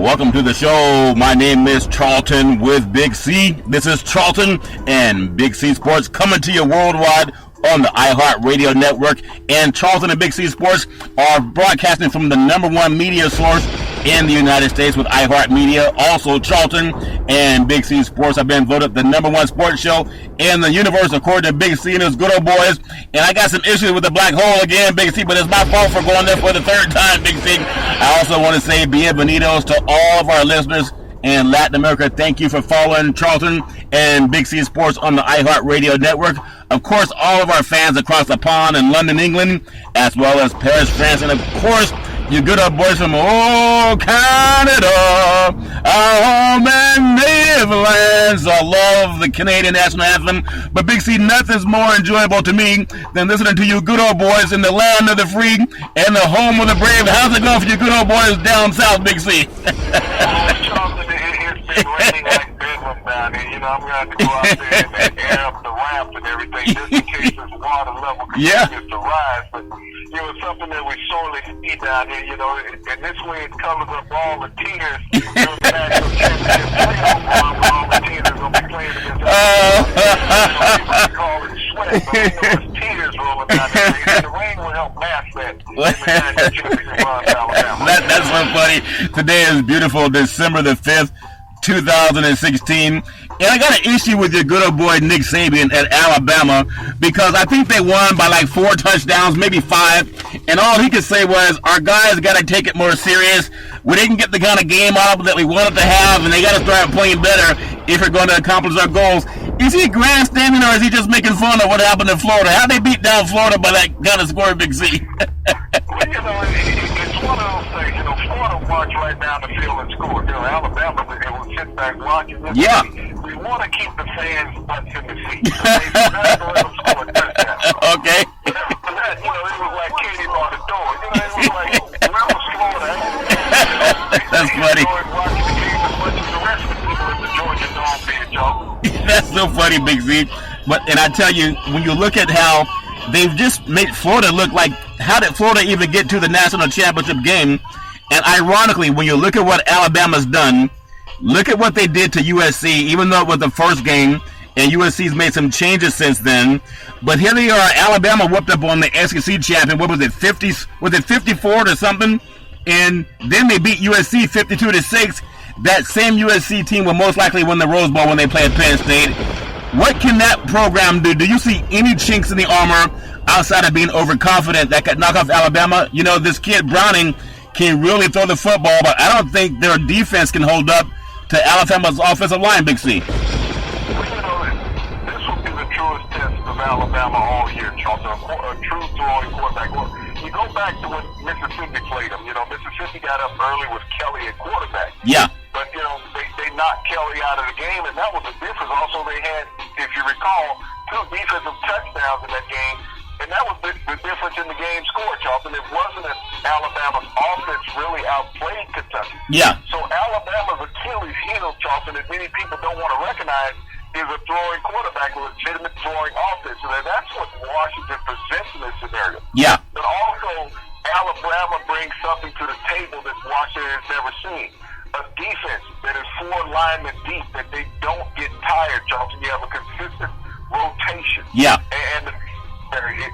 Welcome to the show. My name is Charlton with Big C. This is Charlton and Big C Sports coming to you worldwide on the iHeart Radio Network. And Charlton and Big C Sports are broadcasting from the number one media source in the United States with iHeart Media. Also, Charlton and Big C Sports have been voted the number one sports show in the universe according to Big C and his good old boys. And I got some issues with the black hole again, Big C, but it's my fault for going there for the third time, Big C. I also want to say bienvenidos to all of our listeners in Latin America. Thank you for following Charlton and Big C Sports on the iHeart Radio Network. Of course, all of our fans across the pond in London, England, as well as Paris, France, and of course, you good old boys from old Canada, our home and native lands. I love the Canadian national anthem, but Big C, nothing's more enjoyable to me than listening to you good old boys in the land of the free and the home of the brave. How's it going for you good old boys down south, Big C? It's been raining like bedlam down here. You know, I'm going to have to go out there and air up the ramp and everything just in case this water level continues to rise. But, you know, it's something that we sorely need down here, you know, and this way it covers up all the tears. You know, the national championship playoff run where all the tears are going to be playing against us. We call it sweat, but we know it's tears rolling down there. And the rain will help mask that in the national championship run to Alabama. That's so funny. Today is beautiful, December the 5th. 2016, and I got an issue with your good old boy Nick Saban at Alabama because I think they won by like 4 touchdowns, maybe 5, and all he could say was, our guys got to take it more serious. We didn't get the kind of game out that we wanted to have, and they got to start playing better if we're going to accomplish our goals. Is he grandstanding, or is he just making fun of what happened in Florida? How'd they beat down Florida by that kind of score, Big C? Well, you know, it's one of those things. You know, Florida marched right down the field and scored. You know, Alabama, they were sitting back watching this. Yeah. We want to keep the fans' butts in the seat. So they not going to let them score a touchdown. Okay. You know, it was like Katie by the door. You know, it was like, where was Florida? That's funny. Watching the game as much as the rest of the people in the Georgia Dome did, y'all. That's so funny, Big Z. And I tell you, when you look at how they've just made Florida look like, how did Florida even get to the national championship game? And ironically, when you look at what Alabama's done, look at what they did to USC, even though it was the first game, and USC's made some changes since then. But here they are, Alabama whooped up on the SEC champion. What was it, 50? Was it 54 or something? And then they beat USC 52-6. That same USC team will most likely win the Rose Bowl when they play at Penn State. What can that program do? Do you see any chinks in the armor outside of being overconfident that could knock off Alabama? You know, this kid Browning can really throw the football, but I don't think their defense can hold up to Alabama's offensive line, Big C. Well, you know, this will be the truest test of Alabama all year, Charlton. A true throwing quarterback. Well, you go back to when Mississippi played them. You know, Mississippi got up early with Kelly at quarterback. Yeah. But, you know, they knocked Kelly out of the game, and that was the difference. Also, they had, if you recall, 2 defensive touchdowns in that game, and that was the difference in the game score, Charlton. It wasn't that Alabama's offense really outplayed Kentucky. Yeah. So Alabama's Achilles heel, Charlton, that many people don't want to recognize, is a throwing quarterback, a legitimate throwing offense. And that's what Washington presents in this scenario. Yeah. But also, Alabama brings something to the table that Washington has never seen. A defense that is 4 linemen deep, that they don't get tired, Charlton. You have a consistent rotation. Yeah. And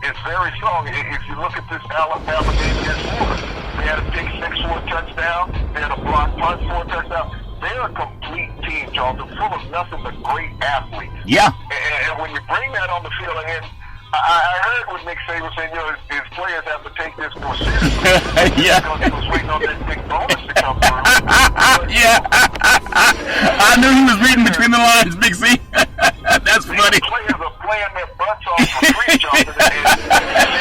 it's very strong. If you look at this Alabama game against Florida, they had a pick 6 for a touchdown. They had a block punt for a touchdown. They're a complete team, Charlton, full of nothing but great athletes. Yeah. And when you bring that on the field, and I heard what Nick Saban said, you know, his players have to take this more seriously. Yeah. Because he was waiting on that big bonus to come through. Yeah. I knew he was reading between the lines, Big C. That's funny. These players are playing their butts off for free, Charlton, and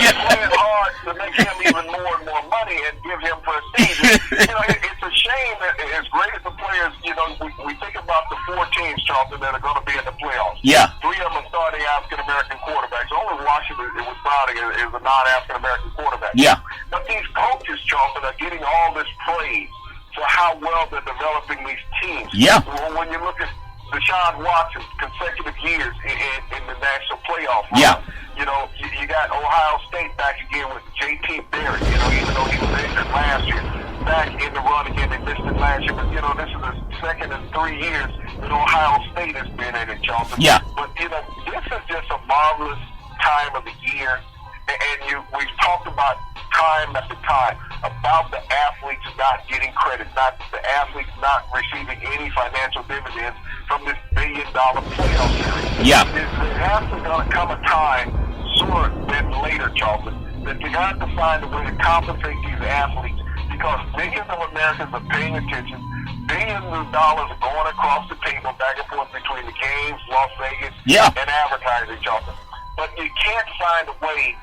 they're playing hard to make him even more and more money and give him prestige. You know, it's a shame that as great as the players, you know, we think about the 4 teams, Charlton, that are going to be in the playoffs. Yeah. 3 of them are starting African-American quarterbacks. Only Washington with Browning is a non-African-American quarterback. Yeah. But these coaches, Charlton, are getting all this praise for how well they're developing these teams. Yeah. When you look at Deshaun Watson, consecutive years in the national playoff run. Yeah. You know, you got Ohio State back again with J.T. Barrett, you know, even though he was injured last year. back in the run again. They missed it last year, but this is the second in 3 years that Ohio State has been in it, Charlton. Yeah. But this is just a marvelous time of the year, and we've talked about time after time about the athletes not getting credit, not the athletes not receiving any financial dividends from this billion-dollar playoff series. Yeah. There has to come a time sooner than later, Charlton, that you have to find a way to compensate these athletes, because millions of Americans are paying attention. Billions of dollars are going across the table back and forth between the games, Las Vegas, and advertising, Charlton. But you can't find a way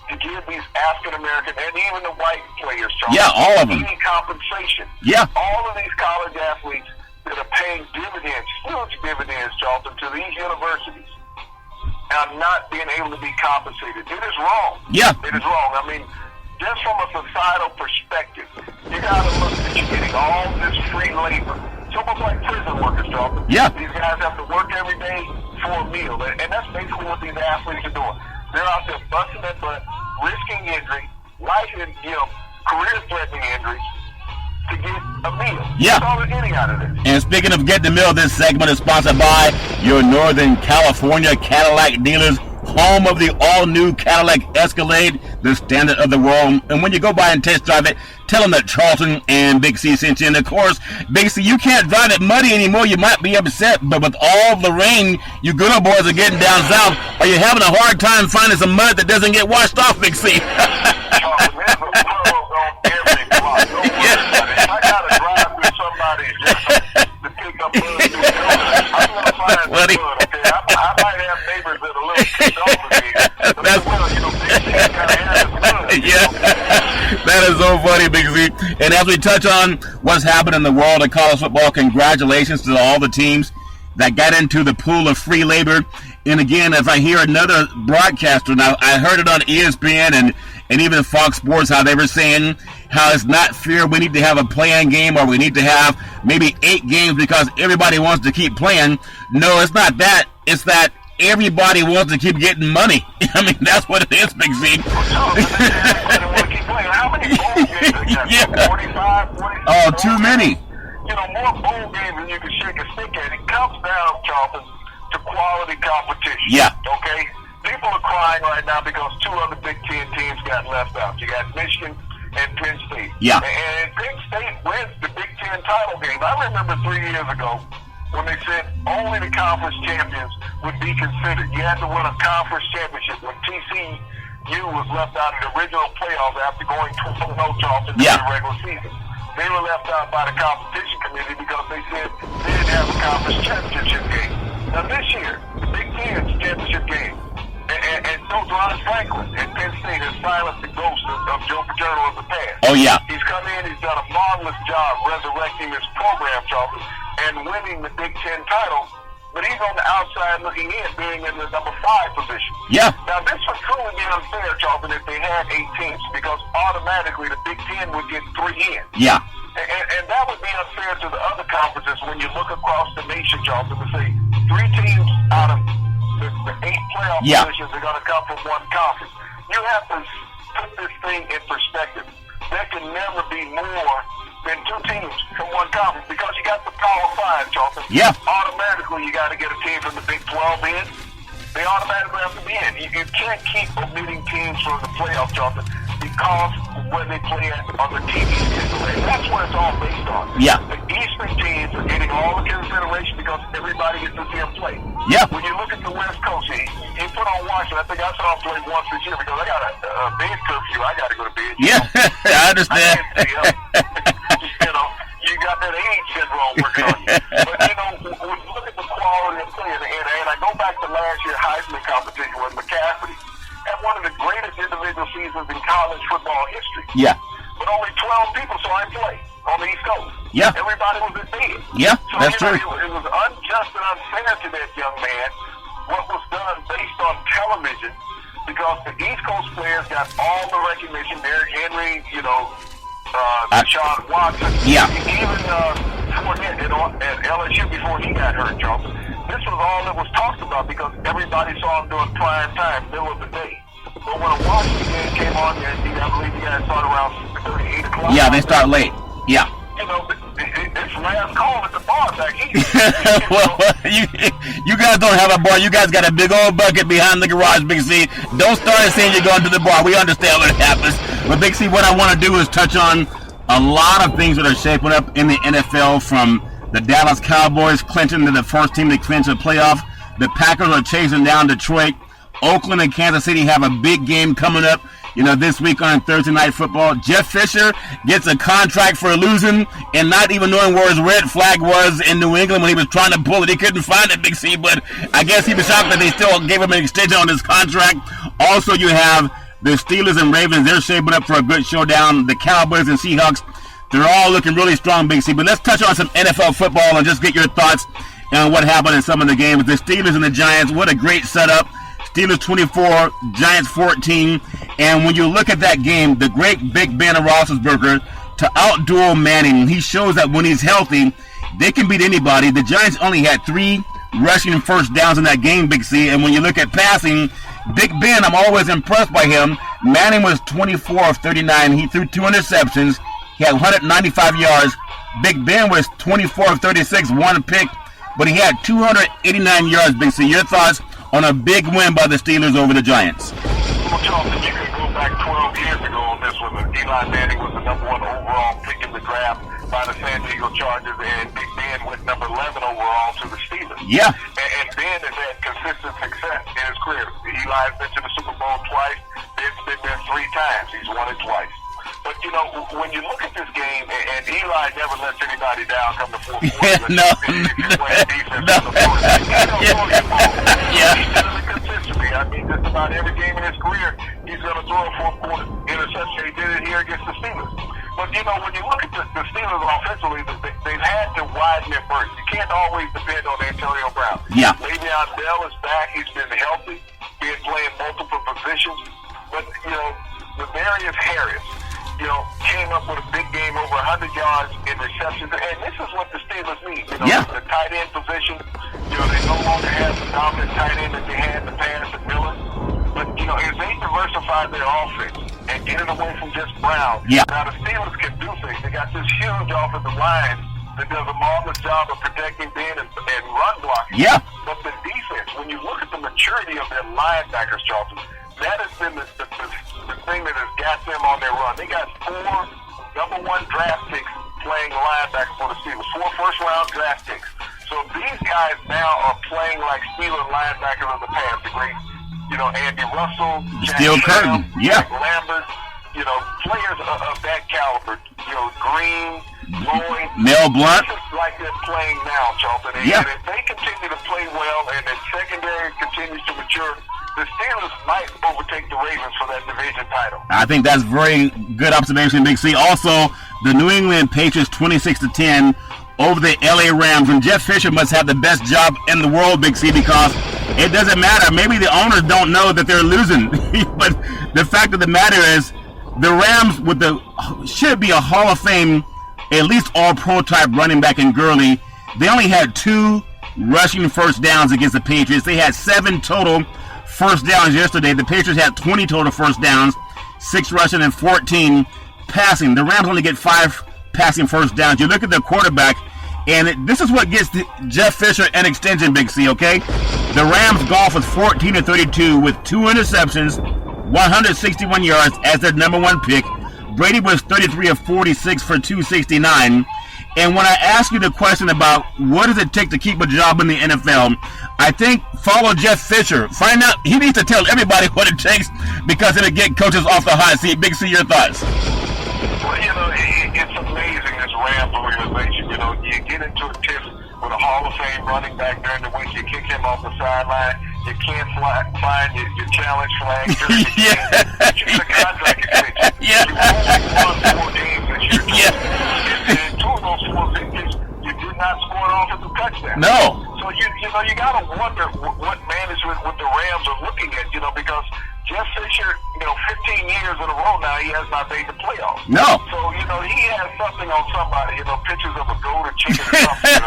to give these African American and even the white players, Charlton, all of them, any compensation. All of these college athletes that are paying dividends, huge dividends, Charlton, to these universities, are not being able to be compensated. It is wrong. It is wrong. I mean, just from a societal perspective, you got to look that you're getting all this free labor. It's almost like prison workers, Charlton. These guys have to work every day for a meal, and that's basically what these athletes are doing. They're out there busting their butt, risking injury, life and career-threatening injuries to get a meal. That's all they're getting out of this. And speaking of getting the meal, this segment is sponsored by your Northern California Cadillac dealers, home of the all-new Cadillac Escalade, the standard of the world. And when you go by and test drive it, tell them that Charlton and Big C sent you. And of course, Big C, you can't drive it muddy anymore. You might be upset, but with all the rain you good old boys are getting down south, are you having a hard time finding some mud that doesn't get washed off, Big C? Charlton, there's a puddle on every block. Don't worry about it. If I got to drive through somebody's just to pick up mud, I'm going to find some mud, okay? I might have neighbors that are a little pissed off with me, but Big C got to have his mud. That is so funny, Big Z. And as we touch on what's happened in the world of college football, congratulations to all the teams that got into the pool of free labor. And again, as I hear another broadcaster, now I heard it on ESPN and even Fox Sports, how they were saying how it's not fair. We need to have a play-in game, or we need to have maybe 8 games because everybody wants to keep playing. No, it's not that. It's that everybody wants to keep getting money. I mean, that's what it is, Big Z. How many bowl games? 45, 46? Oh, too many. More bowl games than you can shake a stick at. It comes down, Charlton, to quality competition. Okay? People are crying right now because 2 other Big Ten teams got left out. You got Michigan and Penn State. And Penn State wins the Big Ten title game. I remember 3 years ago when they said only the conference champions would be considered. You had to win a conference championship. When TCU was left out of the original playoffs after going 12-0, Charlton, in the regular season. They were left out by the competition committee because they said they didn't have a conference championship game. Now this year, the Big Ten's championship game, and Coach Ron Franklin at Penn State has silenced the ghost of Joe Paterno of the past. He's come in, he's done a marvelous job resurrecting this program, Charlton, and winning the Big Ten title. But he's on the outside looking in, being in the number 5 position. Now, this would truly be unfair, Charlton, if they had 8 teams, because automatically the Big Ten would get 3 in. And that would be unfair to the other conferences when you look across the nation, Charlton, to say 3 teams out of the 8 playoff positions are going to come from one conference. You have to put this thing in perspective. There can never be more than 2 teams from one conference because you got the Power 5, Charlton. Automatically, you got to get a team from the Big 12 in. They automatically have to be in. You can't keep omitting teams from the playoff, Charlton, because where they play on the TV schedule. And that's what it's all based on. The Eastern teams are getting all the consideration because everybody gets to see them play. When you look at the West Coast, you put on Washington. I think I saw them play once this year because I got a bed curfew. I got to go to bed. I understand. You got that age syndrome working on you. But, when you look at the quality of play, and I go back to last year's Heisman competition with McCaffrey, had one of the greatest individual seasons in college football history. But only 12 people saw him play on the East Coast. Everybody was in bed. So, that's true. It was unjust and unfair to that young man what was done based on television because the East Coast players got all the recognition. Derrick Henry, Deshaun Watson, even Fournette at LSU before he got hurt, Charlton. This was all that was talked about because everybody saw him doing prime time, middle of the day. But when a Washington game came on, I believe you guys started around 6:30, 8 o'clock. They start late. Yeah. You know, it's last call at the bar back here. Well, you guys don't have a bar. You guys got a big old bucket behind the garage, Big C. Don't start saying you're going to the bar. We understand what happens. But, Big C, what I want to do is touch on a lot of things that are shaping up in the NFL, from the Dallas Cowboys clinching to the first team to clinch a playoff. The Packers are chasing down Detroit. Oakland and Kansas City have a big game coming up, this week on Thursday Night Football. Jeff Fisher gets a contract for losing and not even knowing where his red flag was in New England when he was trying to pull it. He couldn't find it, Big C, but I guess he was shocked that they still gave him an extension on his contract. Also, you have the Steelers and Ravens. They're shaping up for a good showdown. The Cowboys and Seahawks, they're all looking really strong, Big C. But let's touch on some NFL football and just get your thoughts on what happened in some of the games. The Steelers and the Giants, what a great setup. Steelers 24, Giants 14. And when you look at that game, the great Big Ben Roethlisberger to outduel Manning, he shows that when he's healthy, they can beat anybody. The Giants only had 3 rushing first downs in that game, Big C. And when you look at passing, Big Ben, I'm always impressed by him. Manning was 24 of 39. He threw 2 interceptions. He had 195 yards. Big Ben was 24 of 36, 1 pick, but he had 289 yards, Big C. Your thoughts on a big win by the Steelers over the Giants? Well, Charlton, you can go back 12 years ago on this one. Eli Manning was the number 1 overall pick in the draft by the San Diego Chargers, and Big Ben went number 11 overall to the Steelers. Yeah. And Ben has had consistent success in his career. Eli's been to the Super Bowl twice. Ben's been there 3 times. He's won it twice. But, when you look at this game, and Eli never lets anybody down come the fourth quarter. No. Yeah. He does it consistently. I mean, just about every game in his career, he's going to throw a fourth quarter interception. He did it here against the Steelers. But, when you look at the Steelers offensively, they've had to widen their berth. You can't always depend on Antonio Brown. Yeah. Le'Veon Bell is back. He's been healthy. Been playing multiple positions. But, Lavarius Harris, came up with a big game, over 100 yards in receptions. And this is what the Steelers need. The tight end position, they no longer have the dominant tight end that they had in the past at Miller. But, as they diversify their offense and get it away from just Brown, now the Steelers can do things. They got this huge offensive line that does a marvelous job of protecting Ben and run blocking. Yeah. But the defense, when you look at the maturity of their linebackers, Charlton, that has been the thing that has got them on their run. They got 4 number 1 draft picks playing linebacker for the Steelers, 4 first-round draft picks. So these guys now are playing like Steelers linebackers of the past. The great, Andy Russell, Steel Curtain, Jack Lambert, players of that caliber. Green, Lloyd, Mel Blount. This is like they're playing now, Charlton. And if they continue to play well and the secondary continues to mature, the Steelers might overtake the Ravens for that division title. I think that's very good observation, Big C. Also, the New England Patriots 26-10 over the LA Rams. And Jeff Fisher must have the best job in the world, Big C, because it doesn't matter. Maybe the owners don't know that they're losing. But the fact of the matter is, the Rams should be a Hall of Fame, at least all-pro type running back in Gurley. They only had 2 rushing first downs against the Patriots. They had 7 total first downs yesterday. The Patriots had 20 total first downs, 6 rushing and 14 passing. The Rams only get 5 passing first downs. You look at the quarterback, and this is what gets Jeff Fisher an extension, Big C, okay? The Rams golf was 14 of 32 with 2 interceptions, 161 yards as their number 1 pick. Brady was 33 of 46 for 269. And when I ask you the question about what does it take to keep a job in the NFL, I think follow Jeff Fisher. Find out. He needs to tell everybody what it takes because it'll get coaches off the hot seat. Big C, your thoughts? Well, it's amazing, this Rams organization. You get into a tiff with a Hall of Fame running back during the week. You kick him off the sideline. You can't find your challenge flag. It's a contract extension. You only won 4 games this year. And in 2 of those 4 victories, you did not score an offensive touchdown. No. So you got to wonder what management with the Rams are looking at. Because Jeff Fisher, 15 years in a row now, he has not made the playoffs. No. So he has something on somebody. Pictures of a goat or chicken or something.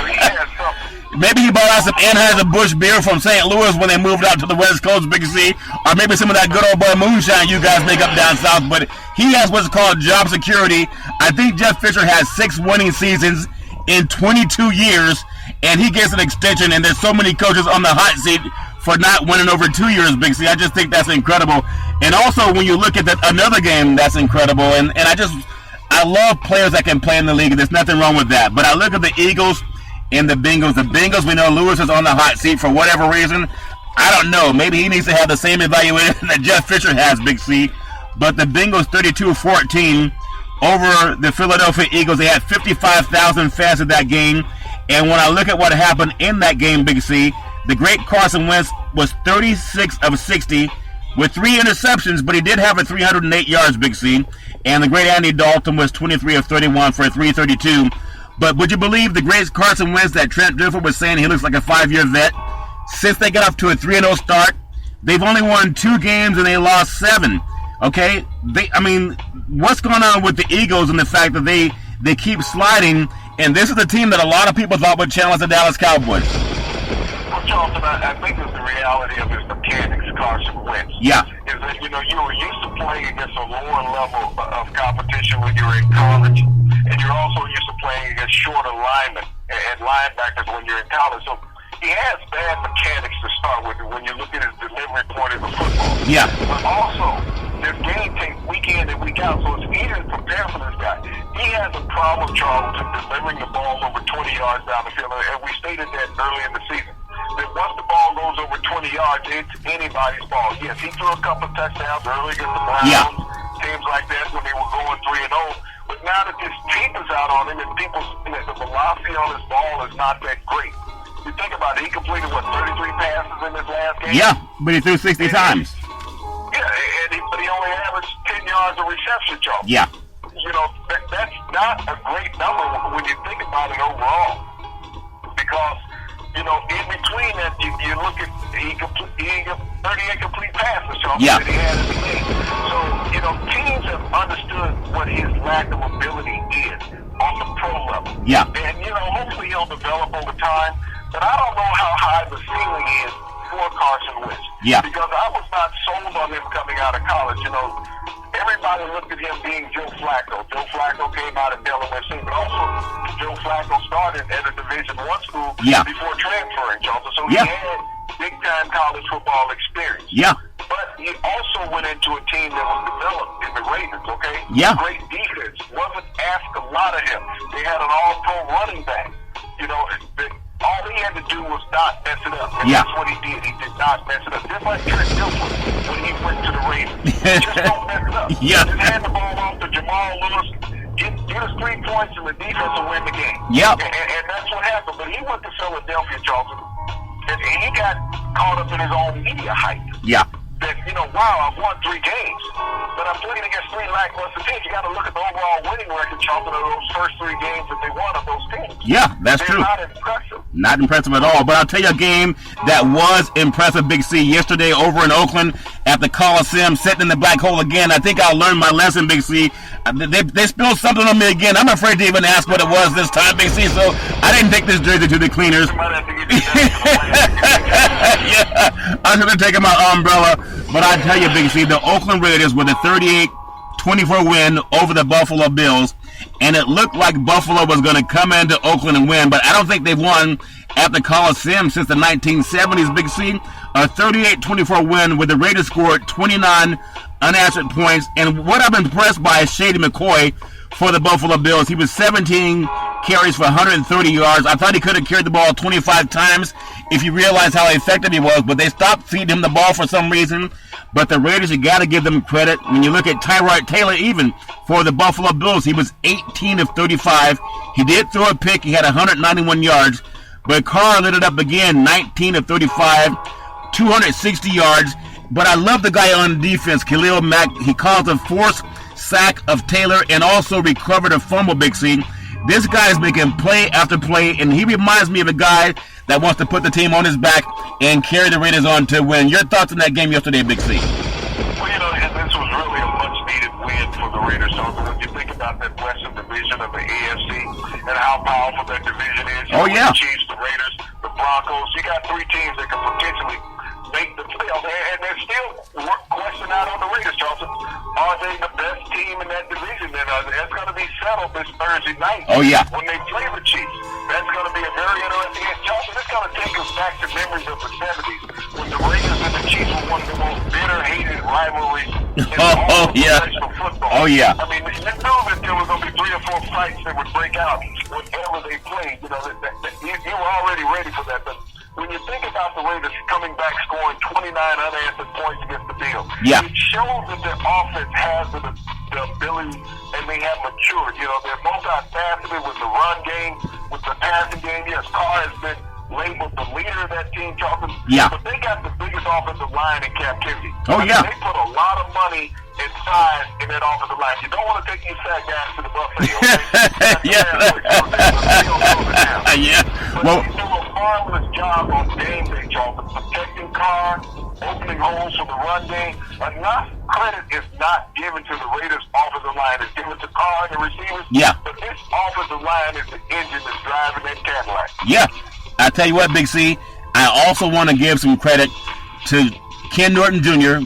He has something. Maybe he bought out some Anheuser-Busch beer from St. Louis when they moved out to the West Coast, Big C, or maybe some of that good old boy moonshine you guys make up down south. But he has what's called job security. I think Jeff Fisher has 6 winning seasons in 22 years, and he gets an extension, and there's so many coaches on the hot seat for not winning over 2 years, Big C. I just think that's incredible. And also, when you look at another game that's incredible, and I love players that can play in the league, and there's nothing wrong with that. But I look at the Eagles and the Bengals. The Bengals, we know Lewis is on the hot seat for whatever reason. I don't know. Maybe he needs to have the same evaluation that Jeff Fisher has, Big C. But the Bengals 32-14 over the Philadelphia Eagles. They had 55,000 fans at that game. And when I look at what happened in that game, Big C, the great Carson Wentz was 36 of 60 with 3 interceptions, but he did have 308 yards, Big C. And the great Andy Dalton was 23 of 31 for 332. But would you believe the great Carson Wentz that Trent Dilfer was saying he looks like a 5-year vet? Since they got off to a 3-0 start, they've only won 2 games and they lost 7. Okay? What's going on with the Eagles and the fact that they keep sliding? And this is the team that a lot of people thought would challenge the Dallas Cowboys. Well, Charlton, I think it's the reality of his mechanics, Carson Wentz. Yeah. Is that, you were used to playing against a lower level of competition when you were in college, and you're also used to playing against shorter linemen and linebackers when you're in college. So he has bad mechanics to start with when you look at his delivery point of the football. Yeah. But also, this game takes week in and week out, so it's easy to prepare for this guy. He has a problem, Charles, in delivering the ball over 20 yards down the field, and we stated that early in the season. That once the ball goes over 20 yards, it's anybody's ball. Yes, he threw a couple of touchdowns early against the Browns, teams like that when they were going 3-0. But now that this tapers out on him and people see that the velocity on his ball is not that great. You think about it, he completed, 33 passes in his last game? Yeah, but he threw 60 times. Yeah, but he only averaged 10 yards of reception, Charles. Yeah. That's not a great number when you think about it overall. Because, in between that, you look at, he got 38 complete passes, Charles, that he had in the game. So, teams have understood what his lack of ability is on the pro level. Yeah. And, hopefully he'll develop over time. But I don't know how high the ceiling is for Carson Wentz. Yeah. Because I was not sold on him coming out of college. Everybody looked at him being Joe Flacco. Joe Flacco came out of Delaware State, but also Joe Flacco started at a Division I school before transferring, Charlton. So he had big-time college football experience. Yeah. But he also went into a team that was developed in the Ravens, okay? Yeah. Great defense. Wasn't asked a lot of him. They had an all-pro running back. All he had to do was not mess it up. And that's what he did. He did not mess it up. Just like Trent Dilfer when he went to the Ravens. Just don't mess it up. Yeah. Just hand the ball off to Jamal Lewis. Get us 3 points and the defense will win the game. Yep. And that's what happened. But he went to Philadelphia, Charlton, and he got caught up in his own media hype. Yeah. That, wow, I've won 3 games. But I'm playing against 3 lackluster teams. You got to look at the overall winning record, Charlton, of those first 3 games that they won of those teams. Yeah, that's They're true. not impressive. Not impressive at all. But I'll tell you a game that was impressive, Big C, yesterday over in Oakland at the Coliseum, sitting in the black hole again. I think I'll learn my lesson, Big C. They spilled something on me again. I'm afraid to even ask what it was this time, Big C, so I didn't take this jersey to the cleaners. You might have to get Yeah, I should have taken my umbrella. But I tell you, Big C, the Oakland Raiders with a 38-24 win over the Buffalo Bills, and it looked like Buffalo was going to come into Oakland and win, but I don't think they've won at the Coliseum since the 1970s, Big C. A 38-24 win where the Raiders scored 29 unanswered points, and what I'm impressed by is Shady McCoy for the Buffalo Bills. He was 17 carries for 130 yards. I thought he could have carried the ball 25 times if you realize how effective he was, but they stopped feeding him the ball for some reason. But the Raiders, you got to give them credit. When you look at Tyrod Taylor, even for the Buffalo Bills, he was 18 of 35. He did throw a pick. He had 191 yards. But Carr lit it up again, 19 of 35, 260 yards. But I love the guy on defense, Khalil Mack. He caused a forced sack of Taylor and also recovered a fumble, Big C. This guy is making play after play, and he reminds me of a guy that wants to put the team on his back and carry the Raiders on to win. Your thoughts on that game yesterday, Big C? Well, this was really a much-needed win for the Raiders. So when you think about that Western division of the AFC and how powerful that division is, oh, yeah. The Chiefs, the Raiders, the Broncos. You got three teams that can potentially make the playoffs, and there's still question out on the Raiders, Charlton. Are they the best team in that division? And that's going to be settled this Thursday night. Oh, yeah. When they play the Chiefs. That's going to be a very interesting game. Charlton, it's going to take us back to memories of the 70s when the Raiders and the Chiefs were one of the most bitter, hated rivalries in all of professional football. Oh, yeah. I mean, you knew that there was going to be 3 or 4 fights that would break out whenever they played. You know, you were already ready for that. But when you think about the Raiders coming back, scoring 29 unanswered points against the Bills, it shows that their offense has the ability, and they have matured. You know, they're multifaceted with the run game, with the passing game. Yes, Carr has been labeled the leader of that team, Charlton. Yeah. But they got the biggest offensive line in captivity. Oh, yeah. They put a lot of money and size in that offensive line. You don't want to take these fat guys to the buffet, okay? Yeah. Well, they do a marvelous job on game day, Charlton, protecting Carr, opening holes for the run game. Enough credit is not given to the Raiders' offensive line. It's given to Carr and the receivers. Yeah. But this offensive line is the engine that's driving that Cadillac. Yeah. I tell you what, Big C, I also want to give some credit to Ken Norton Jr.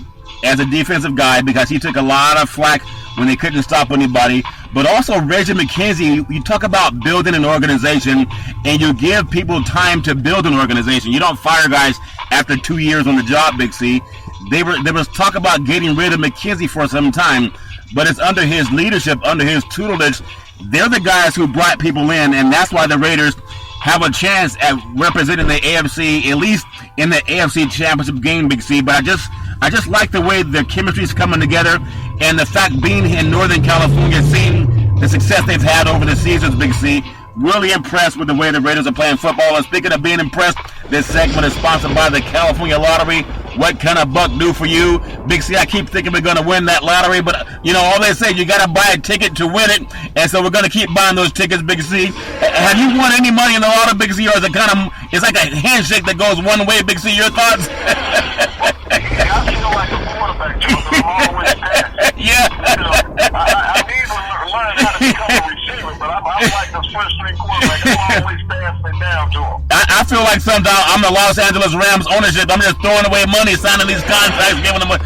as a defensive guy because he took a lot of flack when they couldn't stop anybody. But also Reggie McKenzie, you talk about building an organization and you give people time to build an organization. You don't fire guys after 2 years on the job, Big C. There was talk about getting rid of McKenzie for some time, but it's under his leadership, under his tutelage. They're the guys who brought people in, and that's why the Raiders have a chance at representing the AFC, at least in the AFC Championship game, Big C. But I just like the way the chemistry's coming together, and the fact being in Northern California, seeing the success they've had over the seasons, Big C. Really impressed with the way the Raiders are playing football. And speaking of being impressed, this segment is sponsored by the California Lottery. What can a buck do for you? Big C, I keep thinking we're going to win that lottery, but, you know, all they say, you got to buy a ticket to win it, and so we're going to keep buying those tickets, Big C. Have you won any money in the lottery, Big C, or is it it's like a handshake that goes one way, Big C? Your thoughts? I feel like a quarterback, Charles. I'm always passing. Yeah. You know, I need to learn how to become a receiver, but I'm like the first-string quarterback. I'm always passing it down to him. I feel like sometimes I'm the Los Angeles Rams ownership. I'm just throwing away money, signing these contracts, giving away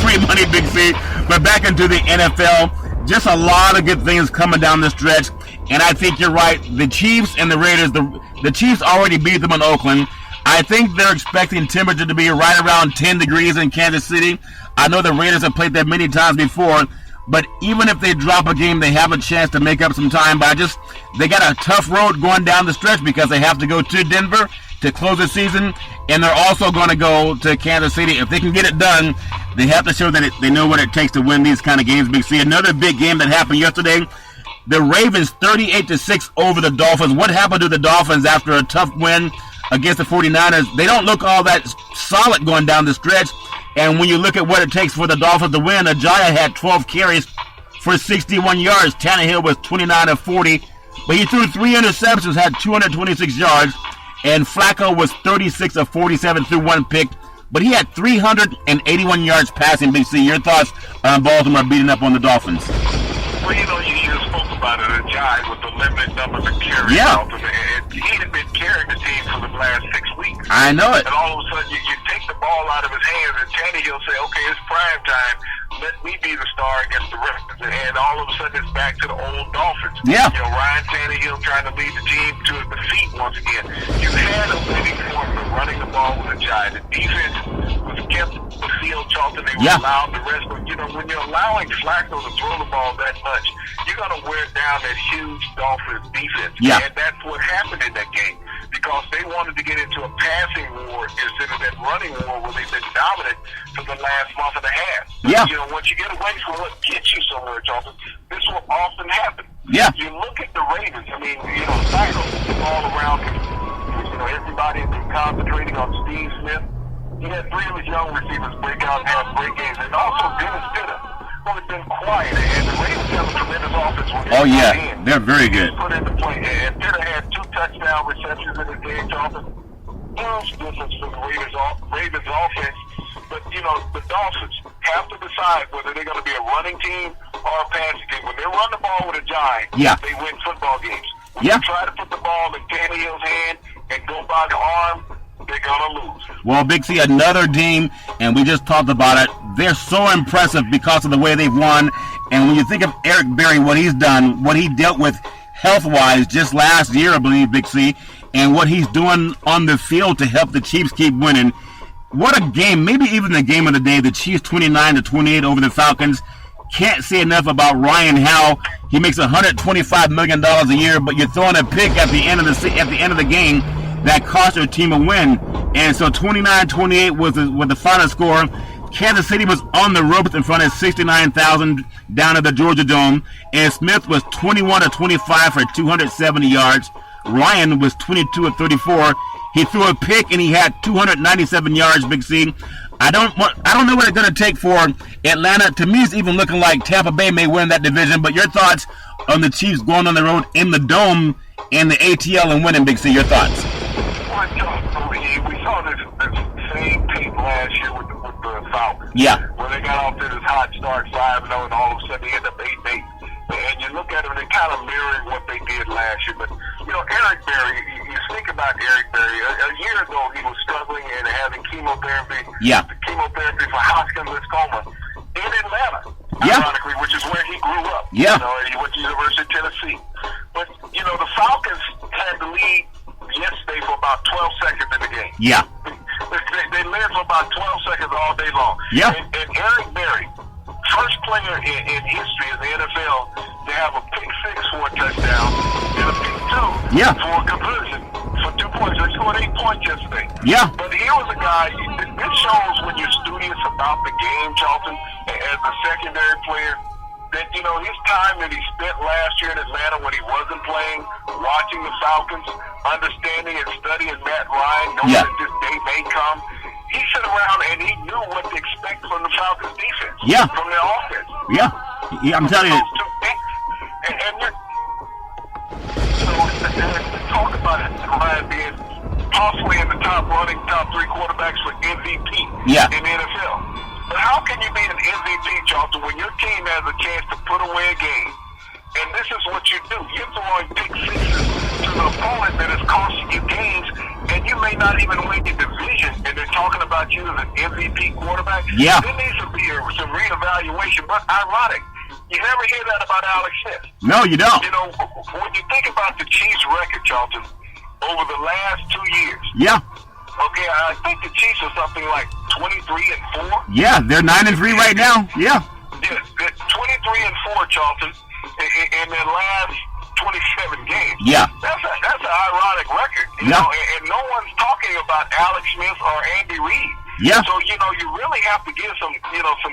free money, Big C. But back into the NFL, just a lot of good things coming down the stretch. And I think you're right. The Chiefs and the Raiders, the Chiefs already beat them in Oakland. I think they're expecting temperature to be right around 10 degrees in Kansas City. I know the Raiders have played there many times before, but even if they drop a game, they have a chance to make up some time. But they got a tough road going down the stretch because they have to go to Denver to close the season, and they're also going to go to Kansas City. If they can get it done, they have to show that they know what it takes to win these kind of games. Big C, another big game that happened yesterday. The Ravens 38-6 over the Dolphins. What happened to the Dolphins after a tough win against the 49ers? They don't look all that solid going down the stretch. And when you look at what it takes for the Dolphins to win, Ajayi had 12 carries for 61 yards. Tannehill was 29 of 40. But he threw 3 interceptions, had 226 yards. And Flacco was 36 of 47 through 1 pick. But he had 381 yards passing, Big C. Your thoughts on Baltimore beating up on the Dolphins? Well, you know, you spoke about it, Ajayi, with the limited numbers of carries. Yeah. And he had been carrying the team for the last 6 weeks. I know it. And all of a sudden, you take the ball out of his hands, and Tannehill say, okay, it's prime time. Let me be the star against the Ravens. And all of a sudden, it's back to the old Dolphins. Yeah. You know, Ryan Tannehill trying to lead the team to defeat once again. You had a winning formula running the ball with Ajayi. The defense was kept the field, Charlton. They were allowed the rest. But, you know, when you're allowing Flacco to throw the ball that much, you're going to wear down that huge Dolphins defense. Yeah. And that's what happened in that game. Because they wanted to get into a passing war instead of that running war where they've been dominant for the last month and a half. Yeah. You know, once you get away from what gets you somewhere, Charlton, this will often happen. Yeah. You look at the Ravens, I mean, you know, Flacco put the ball around, you know, everybody has been concentrating on Steve Smith. He had 3 of his young receivers break out and have great games. And also Dennis Pitta, who has been quiet. And the Ravens have a tremendous offense. Oh, yeah. They're very good. Put into play. And Pitta had 2 touchdown receptions in the game, Charlton. Huge difference for the Ravens offense. But, you know, the Dolphins have to decide whether they're going to be a running team or a passing team. When they run the ball with Ajayi, they win football games. When you try to put the ball in Tannehill's hand, and go by the arm, they're going to lose. Well, Big C, another team, and we just talked about it, they're so impressive because of the way they've won. And when you think of Eric Berry, what he's done, what he dealt with health-wise just last year, I believe, Big C, and what he's doing on the field to help the Chiefs keep winning. What a game, maybe even the game of the day, the Chiefs 29-28 over the Falcons. Can't say enough about Ryan Howell. He makes $125 million a year, but you're throwing a pick at the end of the game that cost your team a win. And so 29-28 was the final score. Kansas City was on the ropes in front of 69,000 down at the Georgia Dome. And Smith was 21-25 for 270 yards. Ryan was 22-34. He threw a pick and he had 297 yards, Big C. I don't know what it's going to take for Atlanta. To me, it's even looking like Tampa Bay may win that division. But your thoughts on the Chiefs going on the road in the Dome and the ATL and winning, Big C? Your thoughts? We saw this same tape last year with the Falcons. Yeah. When they got off to this hot start, 5-0, and all of a sudden they end up 8-8. And you look at them, they're kind of mirroring what they did last year. But, Eric Berry, you think about Eric Berry. A year ago, he was struggling and having chemotherapy. Yeah. Chemotherapy for Hodgkin lymphoma in Atlanta, yeah. Ironically, which is where he grew up. Yeah. He went to University of Tennessee. But, the Falcons had the lead yesterday for about 12 seconds in the game. Yeah. They led for about 12 seconds all day long. Yeah. And Eric Berry, first player in history in the NFL to have a pick six for a touchdown and a pick two for a conversion for 2 points. They scored 8 points yesterday. Yeah. But here was a guy, this shows when you're studious about the game, Charlton, as a secondary player, that, his time that he spent last year in Atlanta when he wasn't playing, watching the Falcons, understanding and studying Matt Ryan, knowing that this day may come, he sat around and he knew what to expect from the Falcons defense. Yeah. From their offense. Yeah. I'm telling you. And talk about it, Ryan being possibly in the top 3 quarterbacks for MVP in the NFL. But how can you be an MVP, Charlton, when your team has a chance to put away a game? And this is what you do. You're throwing pick sixes to the opponent that is costing you games, and you may not even win your division, and they're talking about you as an MVP quarterback. Yeah. There needs to be some reevaluation. But ironic, you never hear that about Alex Smith. No, you don't. When you think about the Chiefs' record, Charlton, over the last 2 years. Yeah. Okay, I think the Chiefs are something like 23-4. Yeah, they're 9-3 right now. Yeah. Yeah, 23-4, Charlton, in their last 27 games. Yeah. That's an ironic record. You know, and no one's talking about Alex Smith or Andy Reid. Yeah. So, you really have to give some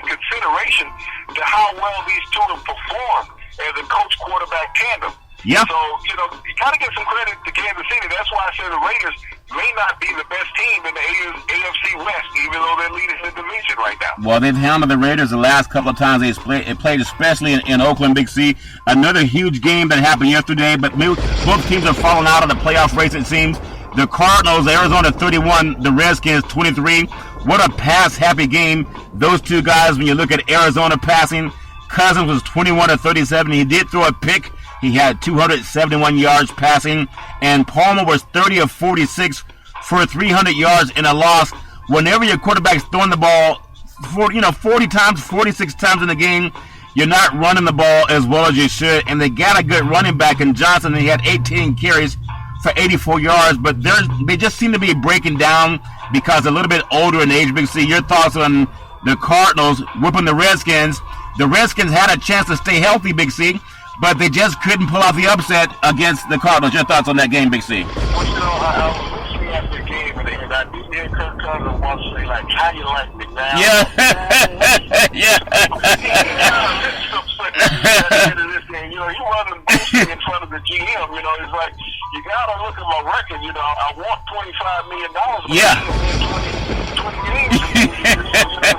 consideration to how well these two have performed as a coach-quarterback tandem. Yeah. So, you got to give some credit to Kansas City. That's why I said the Raiders may not be the best team in the AFC West, even though they're leading the division right now. Well, they've handled the Raiders the last couple of times they played, especially in Oakland, Big C. Another huge game that happened yesterday, but both teams are falling out of the playoff race, it seems. The Cardinals, Arizona 31, the Redskins 23. What a pass-happy game. Those two guys, when you look at Arizona passing, Cousins was 21-37. He did throw a pick. He had 271 yards passing, and Palmer was 30 of 46 for 300 yards in a loss. Whenever your quarterback's throwing the ball 40 times, 46 times in the game, you're not running the ball as well as you should. And they got a good running back in Johnson. He had 18 carries for 84 yards, but they just seem to be breaking down because they're a little bit older in age. Big C, your thoughts on the Cardinals whipping the Redskins? The Redskins had a chance to stay healthy, Big C, but they just couldn't pull off the upset against the Cardinals. Your thoughts on that game, Big C? Well, I was listening after the game, and I did hear Kirk Cousins once say, like, how you like me now? Yeah. Yeah. You running boasting in front of the GM, it's like, you got to look at my record, I want $25 million. Yeah. 20 games.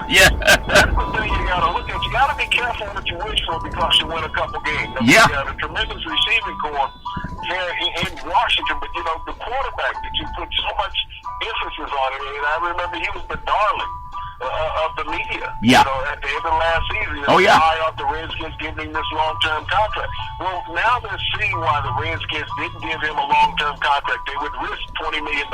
Yeah. That's the thing you got to look at. You got to be careful what you wish for because you win a couple games. Yeah. You got a tremendous receiving corps here in Washington, but, the quarterback that you put so much emphasis on it, and I remember he was the darling of the media. Yeah. You know, at the end of last season, iHeart, the Redskins giving him this long-term contract. Well, now they're seeing why the Redskins didn't give him a long-term contract. They would risk $20 million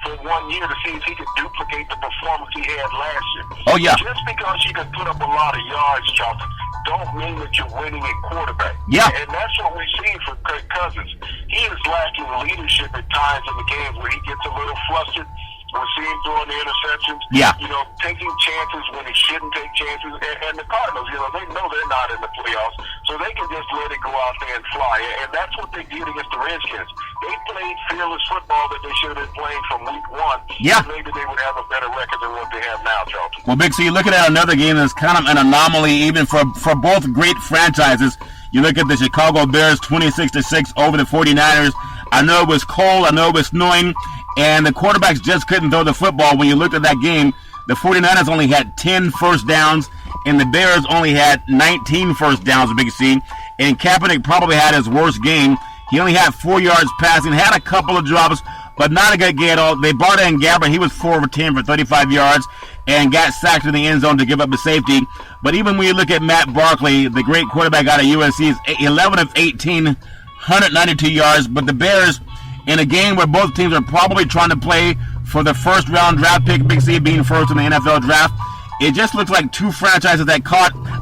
for 1 year to see if he could duplicate the performance he had last year. Oh, yeah. Just because you can put up a lot of yards, Charlton, don't mean that you're winning at quarterback. Yeah. And that's what we've seen from Kirk Cousins. He is lacking leadership at times in the games where he gets a little flustered. We're seeing throwing the interceptions. Yeah. You know, taking chances when he shouldn't take chances. And the Cardinals, you know, they know they're not in the playoffs, so they can just let it go out there and fly. And that's what they did against the Redskins. They played fearless football that they should have been playing from week one. Yeah. Maybe they would have a better record than what they have now, Charlton. Well, Big C, looking at another game that's kind of an anomaly even for both great franchises. You look at the Chicago Bears 26-6 over the 49ers. I know it was cold. I know it was snowing. And the quarterbacks just couldn't throw the football. When you looked at that game, the 49ers only had 10 first downs, and the Bears only had 19 first downs, Big C. And Kaepernick probably had his worst game. He only had 4 yards passing, had a couple of drops, but not a good game at all. They brought in Gabbert. He was 4 for 10 for 35 yards and got sacked in the end zone to give up a safety. But even when you look at Matt Barkley, the great quarterback out of USC, is 11 of 18, 192 yards. But the Bears, in a game where both teams are probably trying to play for the first round draft pick, Big C being first in the NFL draft, it just looks like two franchises that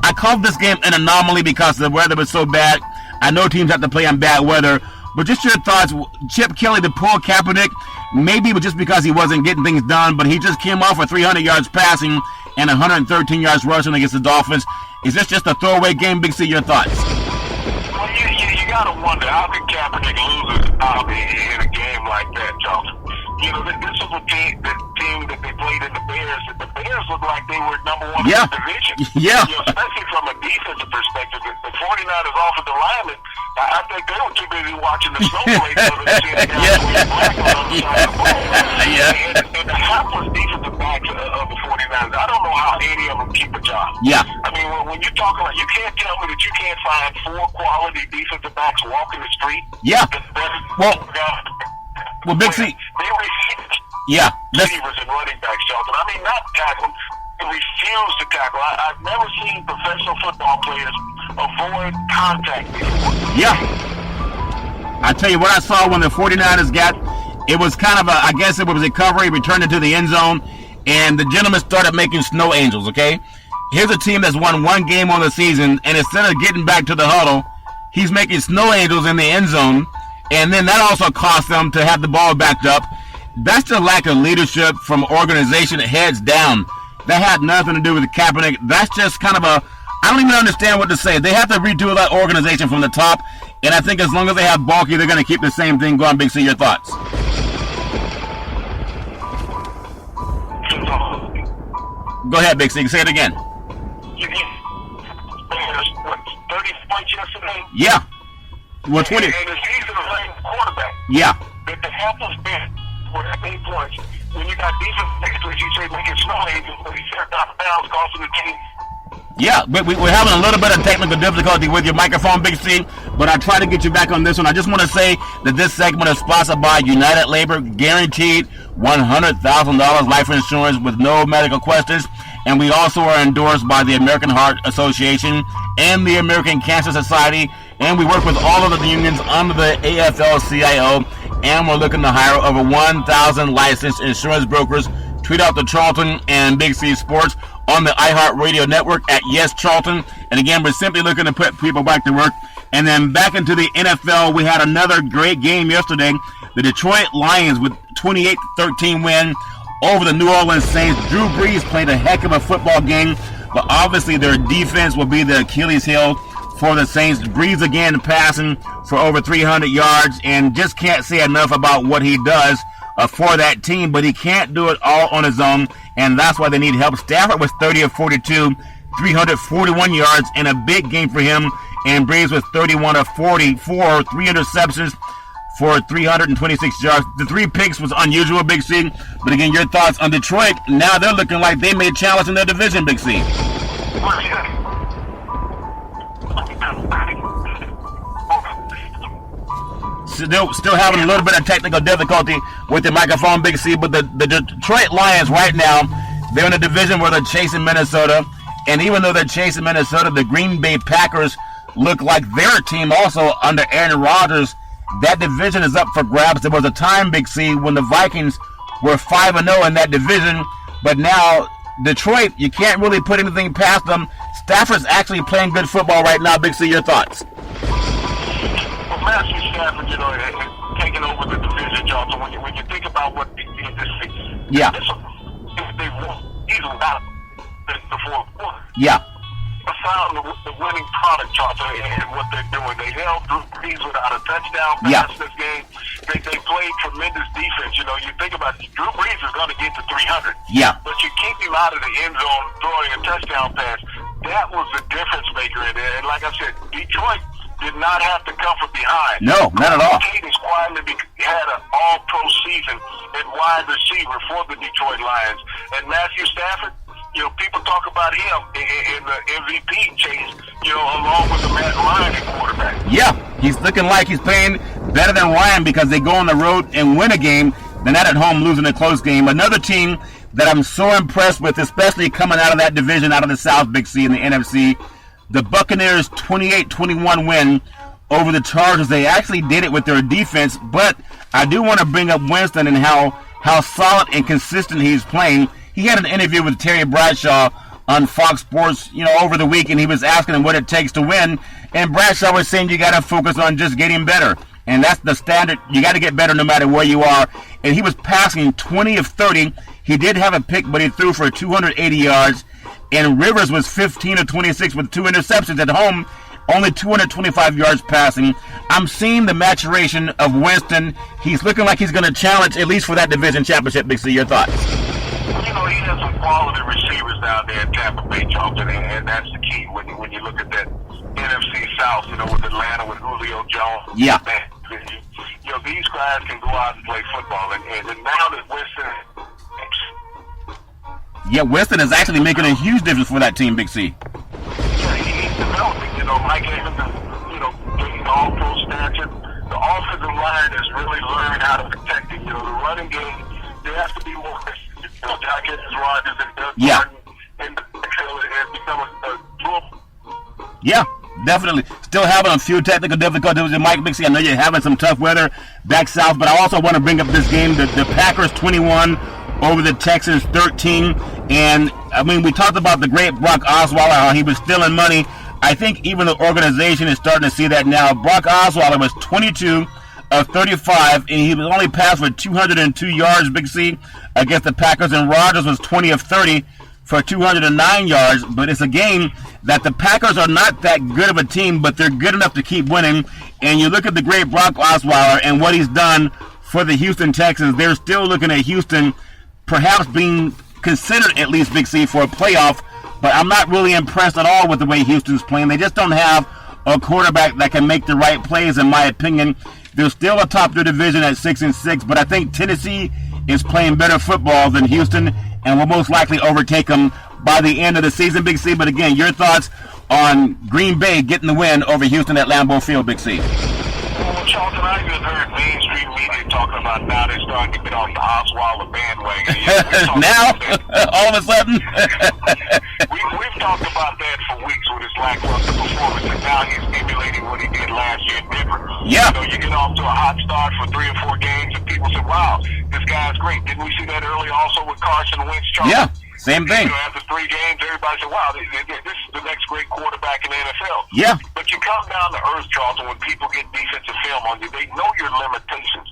I called this game an anomaly because the weather was so bad. I know teams have to play in bad weather, but just your thoughts. Chip Kelly to pull Kaepernick, maybe it was just because he wasn't getting things done, but he just came off with 300 yards passing and 113 yards rushing against the Dolphins. Is this just a throwaway game, Big C? Your thoughts? Well, you got to wonder, how could Kaepernick lose in a game like that, Charles? You know, this was the team that they played in the Bears. The Bears looked like they were number one in the division. Yeah. You know, especially from a defensive perspective. The 49ers offensive linemen, I think they were too busy watching the snowflakes so they see the guys wearing black on the other side of the ball. Yeah. And the hapless defensive backs of the 49ers, I don't know how any of them keep a job. Yeah. I mean, when you talk about, you can't tell me that you can't find 4 quality defensive backs walking the street. Yeah. Well, Big C. Yeah. Receivers and running backs, Charlton. I mean, not tackle. They refuse to tackle. I've never seen professional football players avoid contact before. Yeah. I tell you what I saw when the 49ers it was kind of I guess it was a recovery, returned into the end zone, and the gentleman started making snow angels, okay? Here's a team that's won one game on the season, and instead of getting back to the huddle, he's making snow angels in the end zone, and then that also cost them to have the ball backed up. That's the lack of leadership from organization heads down. That had nothing to do with Kaepernick. That's just kind of I don't even understand what to say. They have to redo that organization from the top, and I think as long as they have Balky, they're going to keep the same thing going. Big C, your thoughts? Go ahead, Big C. Say it again. 30 points yesterday? Yeah. Well, 20. And the season of playing quarterback. Yeah. That the hapless man for 8 points. When you got defense next to it, you say making snow angels, but he's out of bounds, costing the team. Yeah, but we're having a little bit of technical difficulty with your microphone, Big C, but I'll try to get you back on this one. I just want to say that this segment is sponsored by United Labor, guaranteed $100,000 life insurance with no medical questions, and we also are endorsed by the American Heart Association and the American Cancer Society, and we work with all of the unions under the AFL-CIO, and we're looking to hire over 1,000 licensed insurance brokers. Tweet out to Charlton and Big C Sports on the iHeart Radio Network at Yes Charlton. And again, we're simply looking to put people back to work. And then back into the NFL, we had another great game yesterday. The Detroit Lions with 28-13 win over the New Orleans Saints. Drew Brees played a heck of a football game, but obviously their defense will be the Achilles heel for the Saints. Brees again passing for over 300 yards, and just can't say enough about what he does for that team, but he can't do it all on his own, and that's why they need help. Stafford was 30 of 42, 341 yards, and a big game for him, and Brees was 31 of 44, 3 interceptions for 326 yards. The 3 picks was unusual, Big C, but again, your thoughts on Detroit. Now they're looking like they may challenge in their division, Big C. Still having a little bit of technical difficulty with the microphone, Big C, but the Detroit Lions right now, They're in a division where they're chasing Minnesota. And even though they're chasing Minnesota, the Green Bay Packers look like their team also under Aaron Rodgers. That division is up for grabs. There was a time, Big C, when the Vikings were 5-0 in that division. But now, Detroit, you can't really put anything past them. Stafford's actually playing good football right now. Big C, your thoughts? Well, Matthew Stafford, taking over the division, Johnson. When you think about what they did this season, yeah, they won. He's without the fourth quarter. Yeah. I found the winning product, Johnson, and what they're doing. They held Drew Brees without a touchdown pass this game. They played tremendous defense. You think about it, Drew Brees is going to get to 300. Yeah. But you keep him out of the end zone throwing a touchdown pass. That was the difference maker in there. And like I said, Detroit did not have to come from behind. No, not at all. Hayden quietly had an all-pro season at wide receiver for the Detroit Lions. And Matthew Stafford, people talk about him in the MVP chase, along with the Matt Ryan at quarterback. Yeah, he's looking like he's playing better than Ryan because they go on the road and win a game, then not at home losing a close game. Another team that I'm so impressed with, especially coming out of that division, out of the South, Big C, in the NFC, the Buccaneers' 28-21 win over the Chargers. They actually did it with their defense, but I do want to bring up Winston and how solid and consistent he's playing. He had an interview with Terry Bradshaw on Fox Sports, over the week, and he was asking him what it takes to win. And Bradshaw was saying you got to focus on just getting better. And that's the standard. You got to get better no matter where you are. And he was passing 20 of 30. He did have a pick, but he threw for 280 yards. And Rivers was 15 of 26 with 2 interceptions at home, only 225 yards passing. I'm seeing the maturation of Winston. He's looking like he's going to challenge, at least for that division championship. Big C, your thoughts? He has some quality receivers down there in Tampa Bay, Charlton, and that's the key when you look at that NFC South, with Atlanta, with Julio Jones. Yeah. These guys can go out and play football, and now that Winston... Yeah, Winston is actually making a huge difference for that team, Big C. Yeah, he's developing. Mike Evans is, getting all-pro stature. The offensive line has really learned how to protect it. The running game, there has to be more... Jackets, Rodgers, and Doug Martin, and the backfield has become a yeah, definitely. Still having a few technical difficulties with Mike Big C. I know you're having some tough weather back south, but I also want to bring up this game, the Packers 21 over the Texans 13. And, we talked about the great Brock Osweiler, how he was stealing money. I think even the organization is starting to see that now. Brock Osweiler was 22 of 35, and he was only passed for 202 yards, Big C, against the Packers, and Rodgers was 20 of 30 for 209 yards. But it's a game that the Packers are not that good of a team, but they're good enough to keep winning. And you look at the great Brock Osweiler and what he's done for the Houston Texans. They're still looking at Houston perhaps being considered, at least, Big C, for a playoff. But I'm not really impressed at all with the way Houston's playing. They just don't have a quarterback that can make the right plays, in my opinion. They're still atop their division at 6-6, but I think Tennessee is playing better football than Houston and will most likely overtake them by the end of the season, Big C. But again, your thoughts on Green Bay getting the win over Houston at Lambeau Field, Big C. Well, Charlton, I even heard mainstream media talking about now they're starting to get off the Osweiler bandwagon. Now, all of a sudden? We've talked about that for weeks with his lackluster performance, and now he's emulating what he did last year in Denver. Yeah. You get off to a hot start for 3 or 4 games, and people say, wow, this guy's great. Didn't we see that earlier also with Carson Wentz, Charlton? Yeah, same thing. After 3 games, everybody said, wow, this is the next great quarterback in the NFL. Yeah. But you come down to earth, Charlton, when people get defensive film on you, they know your limitations.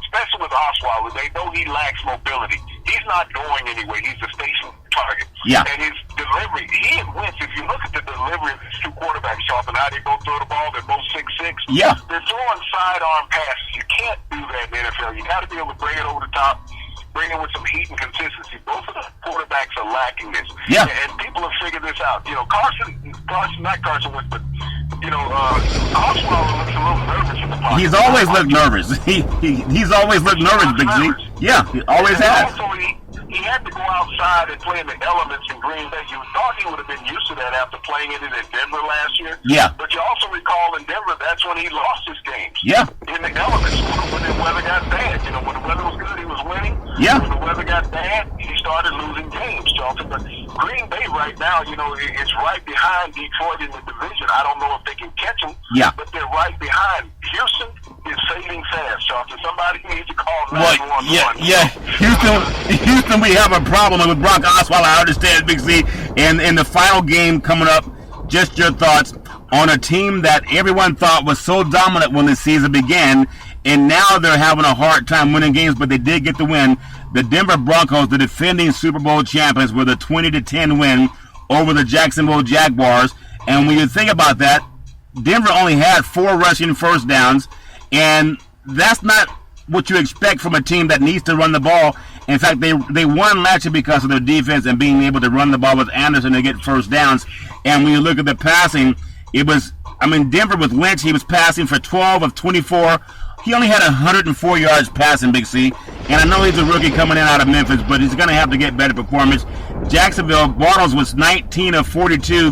Especially with Osweiler, they know he lacks mobility. He's not going anywhere. He's a station target. Yeah. And his delivery, he and Wentz, if you look at the delivery of these 2 quarterbacks, Charlton, how they both throw the ball, they're both 6'6". Yeah. They're throwing sidearm passes. You can't do that in the NFL. You got to be able to bring it over the top, bring it with some heat and consistency. Both of the quarterbacks are lacking this. Yeah. And people have figured this out. Not Carson Wentz, but Osweiler looks a little nervous in the pocket. He's always looked nervous. He's always looked nervous, Big Z. Yeah, he always has. Also, he had to go outside and play in the elements in Green Bay. You thought he would have been used to that after playing it in Denver last year. Yeah. But you also recall in Denver, that's when he lost his games. Yeah. In the elements, when the weather got bad. You know, when the weather was good, he was winning. Yeah. When the weather got bad, he started losing games, Charlton. But Green Bay right now, you know, it's right behind Detroit in the division. I don't know if they can catch them. Yeah. But they're right behind. Houston is fading fast, Charlton. Somebody needs to call 911. Yeah. Houston, we have a problem with Brock Osweiler. I understand, Big C. And in the final game coming up, just your thoughts on a team that everyone thought was so dominant when the season began, and now they're having a hard time winning games, but they did get the win. The Denver Broncos, the defending Super Bowl champions, with a 20-10 win over the Jacksonville Jaguars. And when you think about that, Denver only had 4 rushing first downs, and that's not what you expect from a team that needs to run the ball. In fact, they won last year because of their defense and being able to run the ball with Anderson and get first downs. And when you look at the passing, Denver with Lynch, he was passing for 12 of 24. He only had 104 yards passing, Big C. And I know he's a rookie coming in out of Memphis, but he's going to have to get better performance. Jacksonville, Bortles was 19 of 42.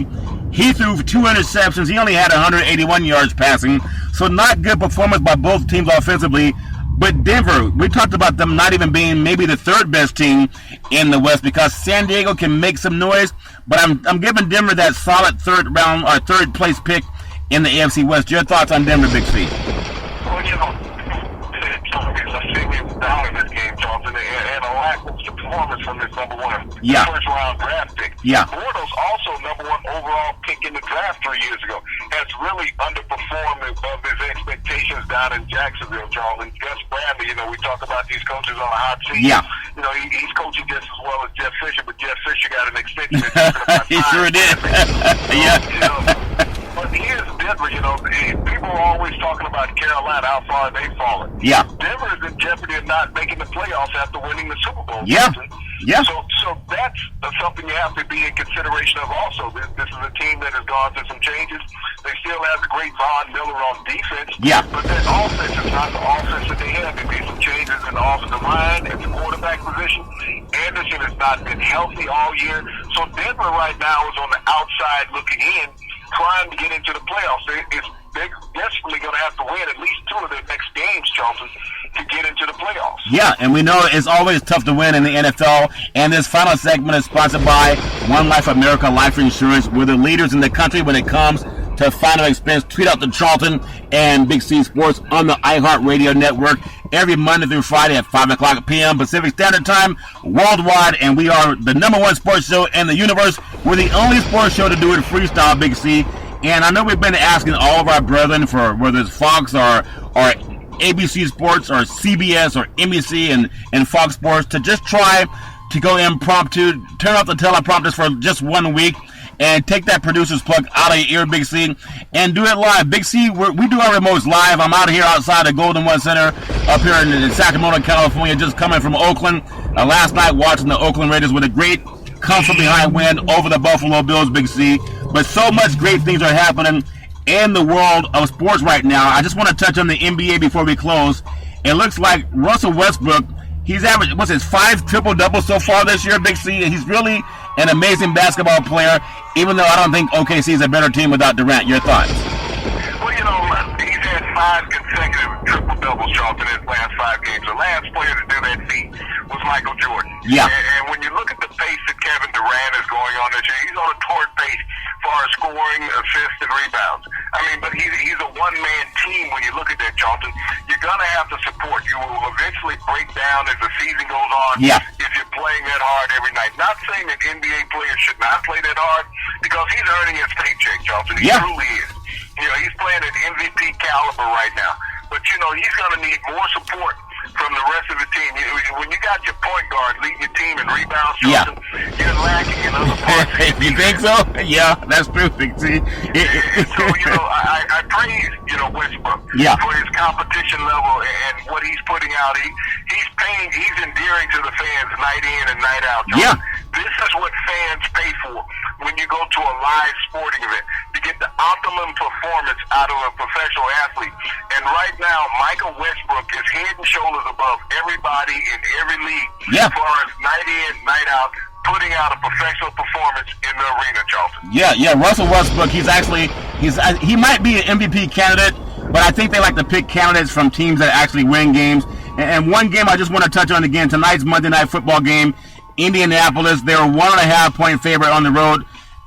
He threw 2 interceptions. He only had 181 yards passing. So not good performance by both teams offensively. But Denver, we talked about them not even being maybe the 3rd best team in the West because San Diego can make some noise. But I'm giving Denver that solid 3rd round or 3rd place pick in the AFC West. Your thoughts on Denver, Big C? Well, you know, it's a serious down in this game, Charlton, and a lack of performance from this number 1 first round draft pick. Yeah. Bortles, also number 1 overall pick in the draft 3 years ago, has really underperformed above his expectations down in Jacksonville, Charlton. Gus Bradley, you know, we talk about these coaches on the hot seat. Yeah. You know, he's coaching just as well as Jeff Fisher, but Jeff Fisher got an extension. He sure did. Yeah. You know, but here's Denver, you know, people are always talking about Carolina, how far they've fallen. Yeah. Denver is in jeopardy of not making the playoffs after winning the Super Bowl. Yeah. Yeah. So that's something you have to be in consideration of also. This is a team that has gone through some changes. They still have the great Von Miller on defense. Yeah. But that offense is not the offense that they had. There made some changes in the offensive line and the quarterback position. Anderson has not been healthy all year. So Denver right now is on the outside looking in, trying to get into the playoffs. They're desperately going to have to win at least 2 of their next games, Charlton, to get into the playoffs. Yeah, and we know it's always tough to win in the NFL. And this final segment is sponsored by One Life America Life Insurance. We're the leaders in the country when it comes to final expense. Tweet out to Charlton and Big C Sports on the iHeart Radio Network every Monday through Friday at 5 o'clock p.m. Pacific Standard Time worldwide. And we are the number 1 sports show in the universe. We're the only sports show to do it freestyle, Big C. And I know we've been asking all of our brethren, for whether it's Fox or ABC Sports or CBS or NBC and Fox Sports, to just try to go impromptu, turn off the teleprompters for just 1 week, and take that producer's plug out of your ear, Big C, and do it live. Big C, we do our remotes live. I'm out here outside the Golden One Center up here in Sacramento, California, just coming from Oakland. Last night watching the Oakland Raiders with a great come-from behind win over the Buffalo Bills, Big C. But so much great things are happening in the world of sports right now. I just want to touch on the NBA before we close. It looks like Russell Westbrook, he's averaged, what's his 5 triple-doubles so far this year, Big C? He's really an amazing basketball player, even though I don't think OKC is a better team without Durant. Your thoughts? Well, you know, he's had 5 consecutive triple-doubles, Charlton, in his last 5 games. The last player to do that feat was Michael Jordan. Yeah. And when you look at the pace that Kevin Durant is going on this year, he's on a torrid pace for scoring, assists, and rebounds. I mean, but he's a one-man team when you look at that, Charlton. You're going to have to support. You will eventually break down as the season goes on if you're playing that hard every night. Not saying that NBA players should not play that hard, because he's earning his paycheck, Charlton. He truly is. You know, he's playing at MVP caliber right now. But, you know, he's going to need more support from the rest of the team. When you got your point guard leading your team in rebounds, Charlton, you're lacking in other parts. You think so? Yeah, that's true, Big C. So, you know, I praise, you know, Westbrook for his competition level and what he's putting out. He's endearing to the fans night in and night out, Charlton. Yeah. This is what fans pay for when you go to a live sporting event to get the optimum performance out of a professional athlete. And right now, Michael Westbrook is head and shoulders above everybody in every league as far as night in, night out, putting out a professional performance in the arena, Charlton. Yeah. Russell Westbrook, he might be an MVP candidate, but I think they like to pick candidates from teams that actually win games. And one game I just want to touch on again, tonight's Monday Night Football game, Indianapolis. They're a 1.5-point favorite on the road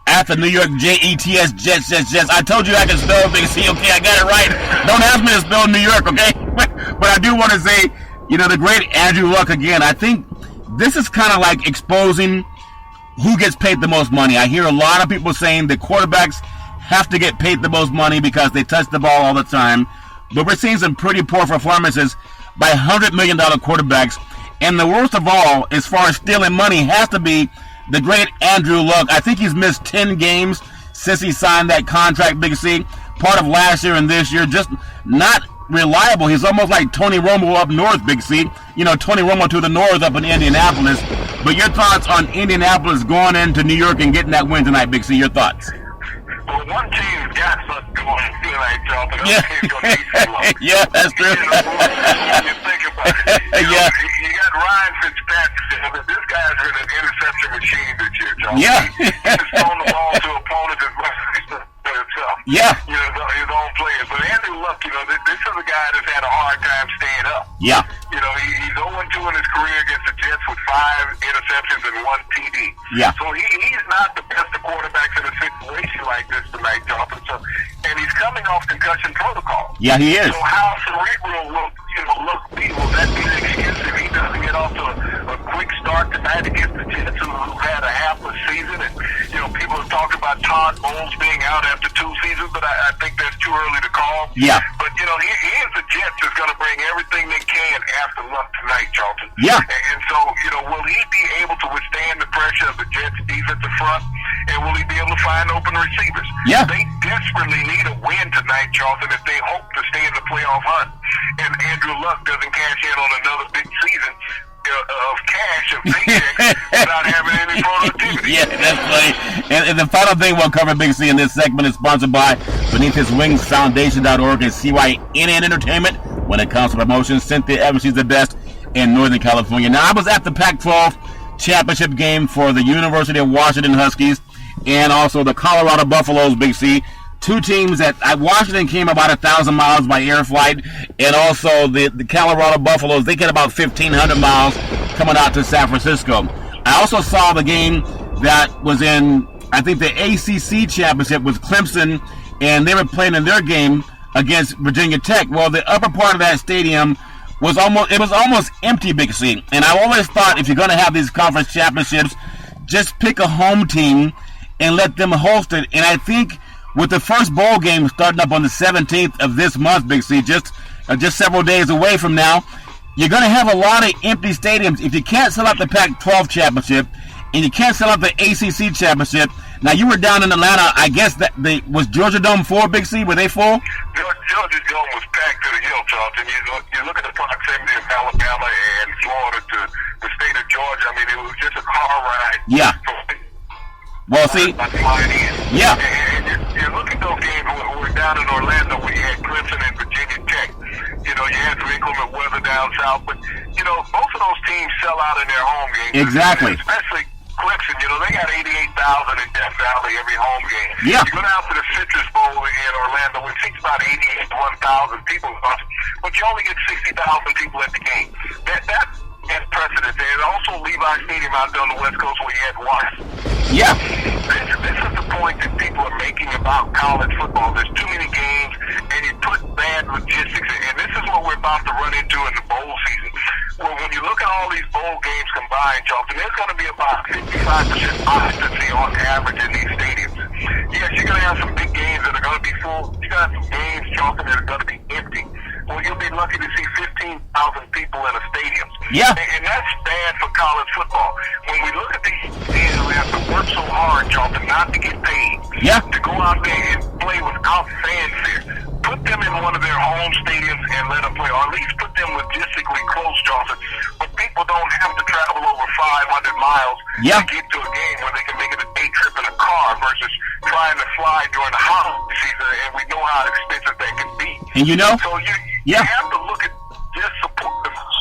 at the New York Jets. Jets. I told you I could spell Big C, okay? I got it right. Don't ask me to spell New York, okay? But I do want to say, the great Andrew Luck again. I think this is kind of like exposing who gets paid the most money. I hear a lot of people saying that quarterbacks have to get paid the most money because they touch the ball all the time. But we're seeing some pretty poor performances by $100 million quarterbacks. And the worst of all, as far as stealing money, has to be the great Andrew Luck. I think he's missed 10 games since he signed that contract, Big C. Part of last year and this year, just not reliable. He's almost like Tony Romo up north, Big C. Tony Romo to the north up in Indianapolis. But your thoughts on Indianapolis going into New York and getting that win tonight, Big C? Your thoughts? Well, one team's got something going tonight, Charlton. The other team's going to need some luck. Yeah, that's true. When you think about it. You got Ryan Fitzpatrick, but this guy's been an interception machine this year, Charlton. Yeah. He's thrown the ball to opponents as much as he's done himself. Yeah. His own players. But Andrew Luck, this is a guy that's had a hard time staying up. Yeah. He's 0-2 in his career against the Jets with 5 interceptions and 1 TD. Yeah. So he's not the best of quarterbacks in a situation like this tonight, Jonathan. And he's coming off concussion protocol. Yeah, he is. So how cerebral will Luck be? Will that be an excuse if he doesn't get off to a quick start tonight against the Jets, who've had a half a season? And people have talked about Todd Bowles being out after 2 seasons, but I think that's too early to call. Yeah. But here's the Jets is going to bring everything they can after Luck tonight, Charlton. Yeah. And so, will he be able to withstand the pressure of the Jets' defensive front? And will he be able to find open receivers? Yeah. They desperately need a win tonight, Charlton, if they hope to stay in the playoff hunt. And Andrew Luck doesn't cash in on another big season of cash, of paychecks, without having any productivity. Yeah, that's funny. And the final thing we'll cover, Big C, in this segment is sponsored by Beneath His Wings Foundation.org and CYNN Entertainment. When it comes to promotions, Cynthia Evans, she's the best in Northern California. Now, I was at the Pac-12 championship game for the University of Washington Huskies and also the Colorado Buffaloes, Big C. 2 teams that Washington came about 1,000 miles by air flight, and also the Colorado Buffaloes, they get about 1,500 miles coming out to San Francisco. I also saw the game that was in, I think, the ACC championship with Clemson, and they were playing in their game against Virginia Tech. Well, the upper part of that stadium was almost empty, Big C. And I always thought if you're going to have these conference championships, just pick a home team and let them host it. And I think with the first bowl game starting up on the 17th of this month, Big C, just several days away from now, you're going to have a lot of empty stadiums. If you can't sell out the Pac-12 championship and you can't sell out the ACC championship, now you were down in Atlanta. I guess was Georgia Dome full, Big C? Were they full? Georgia Dome was packed to the hill, Charlton. You look at the proximity of Alabama and Florida to the state of Georgia. I mean, it was just a car ride. Yeah. Well, see, yeah. And you look at those games. We're down in Orlando where you had Clemson and Virginia Tech. You had some inclement weather down south, but both of those teams sell out in their home games. Exactly. Especially Clemson. They got 88,000 in Death Valley every home game. Yeah. You go down to the Citrus Bowl in Orlando, which seats about 88 to 1,000 people, but you only get 60,000 people at the game. That's precedent there. And also Levi Stadium out there on the West Coast where you had Washington. Yeah. This is the point that people are making about college football. There's too many games, and you put bad logistics in. And this is what we're about to run into in the bowl season. Well, when you look at all these bowl games combined, Charlton, there's going to be about 55% occupancy on average in these stadiums. Yes, you're going to have some big games that are going to be full. You're going to have some games, Charlton, that are going to be empty. Well, you'll be lucky to see 15,000 people in a stadium. Yeah. And that's bad for college football. When we look at these teams, we have to work so hard, Charlton, not to get paid. Yeah. To go out there and play without fanfare. Put them in one of their home stadiums and let them play, or at least put them logistically close, Charlton, where people don't have to travel over 500 miles to get to a game where they can make it a day trip in a car trying to fly during the holiday season, and we know how expensive that can be. And you know, so you have to look at just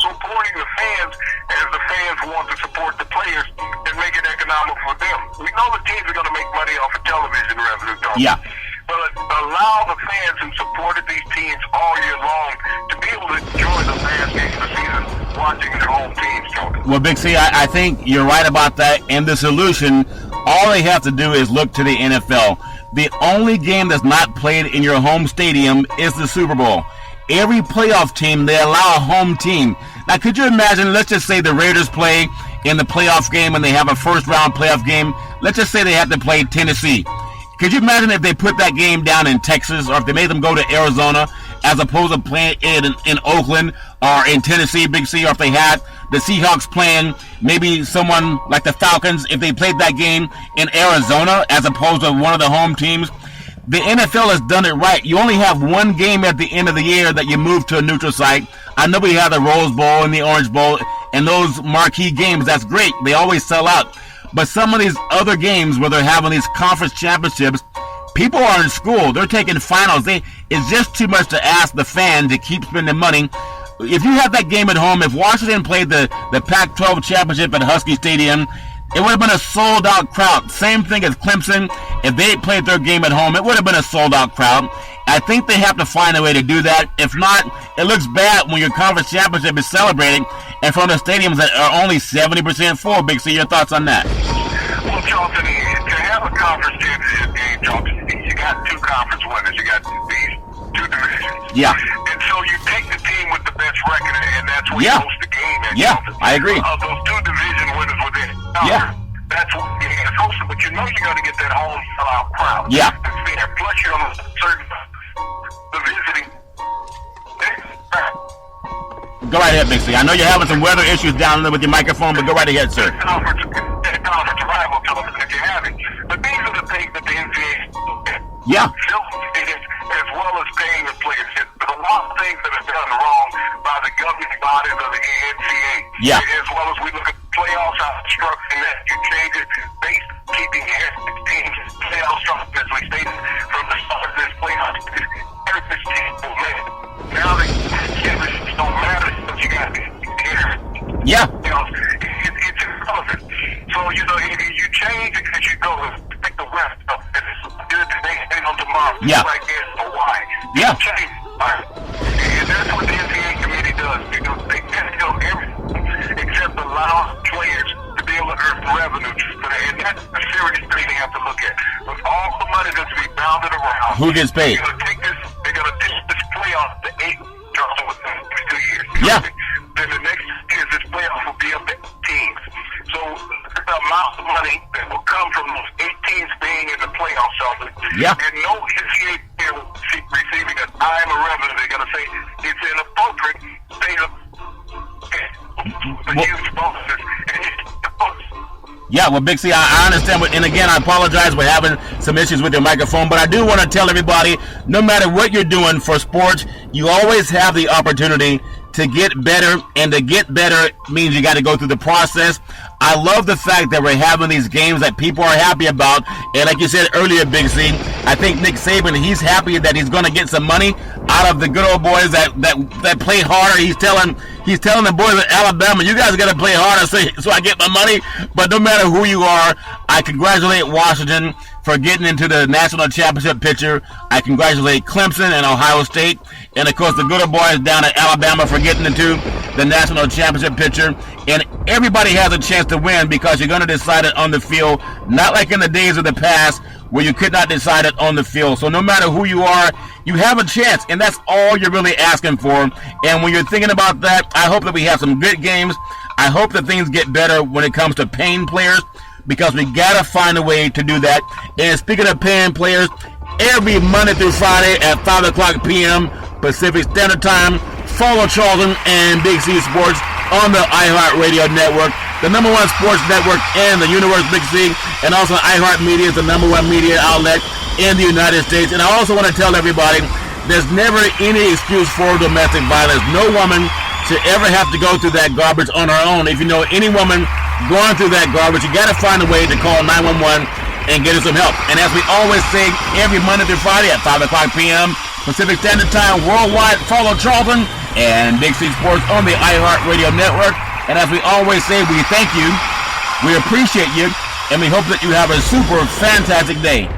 supporting the fans as the fans want to support the players and make it economical for them. We know the teams are going to make money off of television revenue, Tom. Yeah. But allow the fans who supported these teams all year long to be able to enjoy the last game of the season watching their home teams, Jordan. Well, Big C, I think you're right about that. And the solution, all they have to do is look to the NFL. The only game that's not played in your home stadium is the Super Bowl. Every playoff team, they allow a home team. Now, could you imagine, let's just say the Raiders play in the playoff game and they have a first-round playoff game. Let's just say they have to play Tennessee. Could you imagine if they put that game down in Texas, or if they made them go to Arizona as opposed to playing in Oakland or in Tennessee, Big C, or if they had the Seahawks playing maybe someone like the Falcons, if they played that game in Arizona as opposed to one of the home teams? The NFL has done it right. You only have one game at the end of the year that you move to a neutral site. I know we have the Rose Bowl and the Orange Bowl and those marquee games. That's great. They always sell out. But some of these other games where they're having these conference championships, people are in school. They're taking finals. It's just too much to ask the fan to keep spending money. If you have that game at home, if Washington played the Pac-12 championship at Husky Stadium, it would have been a sold-out crowd. Same thing as Clemson. If they played their game at home, it would have been a sold-out crowd. I think they have to find a way to do that. If not, it looks bad when your conference championship is celebrating in front of stadiums that are only 70% full. Big C, your thoughts on that? Well, Charlton, to have a conference championship game, Charlton, you got two conference winners. You got these two divisions. Yeah. And so you take the team with the best record, and that's where you host the game. I agree. Those two division winners within. That's what it's hosted, but you know you're going to get that home sellout crowd. Yeah. It's there. Plus, you're on a certain the visiting. Go right ahead, Big C. I know you're having some weather issues down there with your microphone, but go right ahead, sir. Conference rival television if you have it. But these are the things that the NCAA facilitated as well as paying the players. There's a lot of things that are done wrong by the governing bodies of the NCAA. Yeah. As well as we look at playoffs, how structuring that you change it based on keeping teams playoff structure, as we stated from the start of this playoff. This team will win. Now the championships don't matter because you got to here. Yeah. You know, it's irrelevant. So, you know, you change it as you go. Pick the rest up. It's good today, and on tomorrow. Yeah. Like this, so why? Yeah. You change it. All right. And that's what the NCAA committee does. You know, they test everything except allow players to be able to earn revenue. And that's a serious thing they have to look at. With all the money that's being bounded around. Who gets paid? They're going to take this playoff to 8 within the next 2 years. Yeah. Then the next year, this playoff will be up to 8 teams. So the amount of money that will come from those 8 teams being in the playoffs, and no NCAA player receiving a dime of revenue, they're going to say it's inappropriate. The huge bonuses. Yeah, well, Big C, I understand. And again, I apologize. We're having some issues with your microphone. But I do want to tell everybody, no matter what you're doing for sports, you always have the opportunity to get better. And to get better means you got to go through the process. I love the fact that we're having these games that people are happy about. And like you said earlier, Big C, I think Nick Saban, he's happy that he's going to get some money out of the good old boys that play harder. He's telling the boys at Alabama, you guys got to play harder so I get my money. But no matter who you are, I congratulate Washington for getting into the national championship picture. I congratulate Clemson and Ohio State. And, of course, the good old boys down at Alabama for getting into the national championship picture. And everybody has a chance to win because you're going to decide it on the field, not like in the days of the past where you could not decide it on the field. So no matter who you are, you have a chance, and that's all you're really asking for. And when you're thinking about that, I hope that we have some good games. I hope that things get better when it comes to paying players, because we got to find a way to do that. And speaking of paying players, every Monday through Friday at 5 o'clock p.m. Pacific Standard Time, follow Charlton and Big C Sports on the iHeart Radio Network, the #1 sports network in the universe, Big C, and also iHeart Media is the #1 media outlet in the United States. And I also want to tell everybody, there's never any excuse for domestic violence. No woman should ever have to go through that garbage on her own. If you know any woman going through that garbage, you got to find a way to call 911 and get us some help. And as we always say, every Monday through Friday at 5 o'clock p.m. Pacific Standard Time worldwide, follow Charlton and Big C Sports on the iHeart Radio Network. And as we always say, we thank you, we appreciate you, and we hope that you have a super fantastic day.